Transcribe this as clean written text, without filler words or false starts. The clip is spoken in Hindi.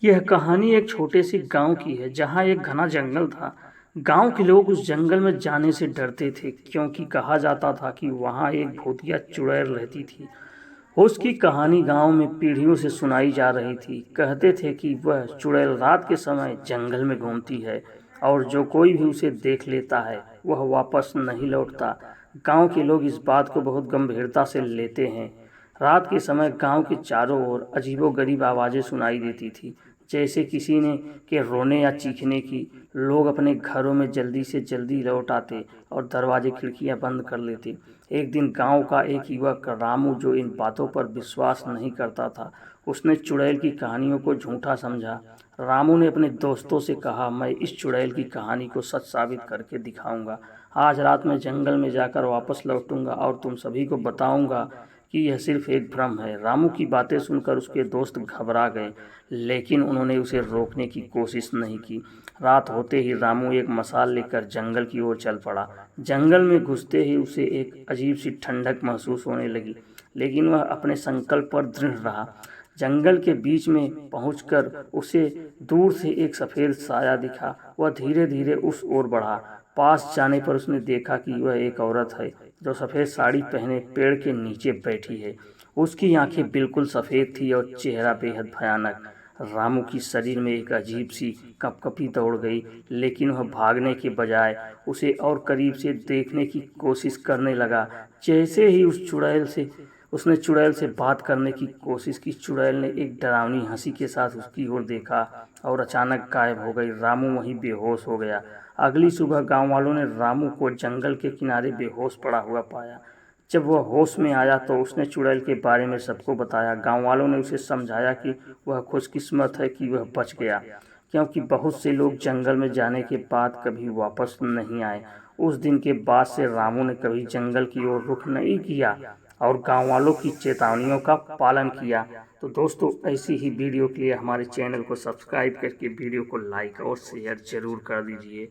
यह कहानी एक छोटे से गांव की है जहां एक घना जंगल था। गांव के लोग उस जंगल में जाने से डरते थे क्योंकि कहा जाता था कि वहां एक भूतिया चुड़ैल रहती थी। उसकी कहानी गांव में पीढ़ियों से सुनाई जा रही थी। कहते थे कि वह चुड़ैल रात के समय जंगल में घूमती है और जो कोई भी उसे देख लेता है वह वापस नहीं लौटता। गांव के लोग इस बात को बहुत गंभीरता से लेते हैं। रात के समय गांव के चारों ओर अजीबोगरीब आवाजें सुनाई देती थी, जैसे किसी ने के रोने या चीखने की। लोग अपने घरों में जल्दी से जल्दी लौट आते और दरवाजे खिड़कियां बंद कर लेते। एक दिन गांव का एक युवक रामू, जो इन बातों पर विश्वास नहीं करता था, उसने चुड़ैल की कहानियों को झूठा समझा। रामू ने अपने दोस्तों से कहा, मैं इस चुड़ैल की कहानी को सच साबित करके दिखाऊंगा। आज रात में जंगल में जाकर वापस लौटूंगा और तुम सभी को बताऊंगा कि यह सिर्फ एक भ्रम है। रामू की बातें सुनकर उसके दोस्त घबरा गए, लेकिन उन्होंने उसे रोकने की कोशिश नहीं की। रात होते ही रामू एक मशाल लेकर जंगल की ओर चल पड़ा। जंगल में घुसते ही उसे एक अजीब सी ठंडक महसूस होने लगी, लेकिन वह अपने संकल्प पर दृढ़ रहा। जंगल के बीच में पहुंचकर उसे दूर से एक सफेद साया दिखा। वह धीरे धीरे उस ओर बढ़ा। पास जाने पर उसने देखा कि वह एक औरत है जो सफेद साड़ी पहने पेड़ के नीचे बैठी है। उसकी आंखें बिल्कुल सफेद थी और चेहरा बेहद भयानक। रामू की शरीर में एक अजीब सी कंपकपी दौड़ गई, लेकिन वह भागने के बजाय उसे और करीब से देखने की कोशिश करने लगा। जैसे ही उसने चुड़ैल से बात करने की कोशिश की, चुड़ैल ने एक डरावनी हंसी के साथ उसकी ओर देखा और अचानक गायब हो गई। रामू वहीं बेहोश हो गया। अगली सुबह गांव वालों ने रामू को जंगल के किनारे बेहोश पड़ा हुआ पाया। जब वह होश में आया तो उसने चुड़ैल के बारे में सबको बताया। गांव वालों ने उसे समझाया कि वह खुशकिस्मत है कि वह बच गया, क्योंकि बहुत से लोग जंगल में जाने के बाद कभी वापस नहीं आए। उस दिन के बाद से रामू ने कभी जंगल की ओर रुख नहीं किया और गांव वालों की चेतावनियों का पालन किया। तो दोस्तों, ऐसी ही वीडियो के लिए हमारे चैनल को सब्सक्राइब करके वीडियो को लाइक और शेयर जरूर कर दीजिए।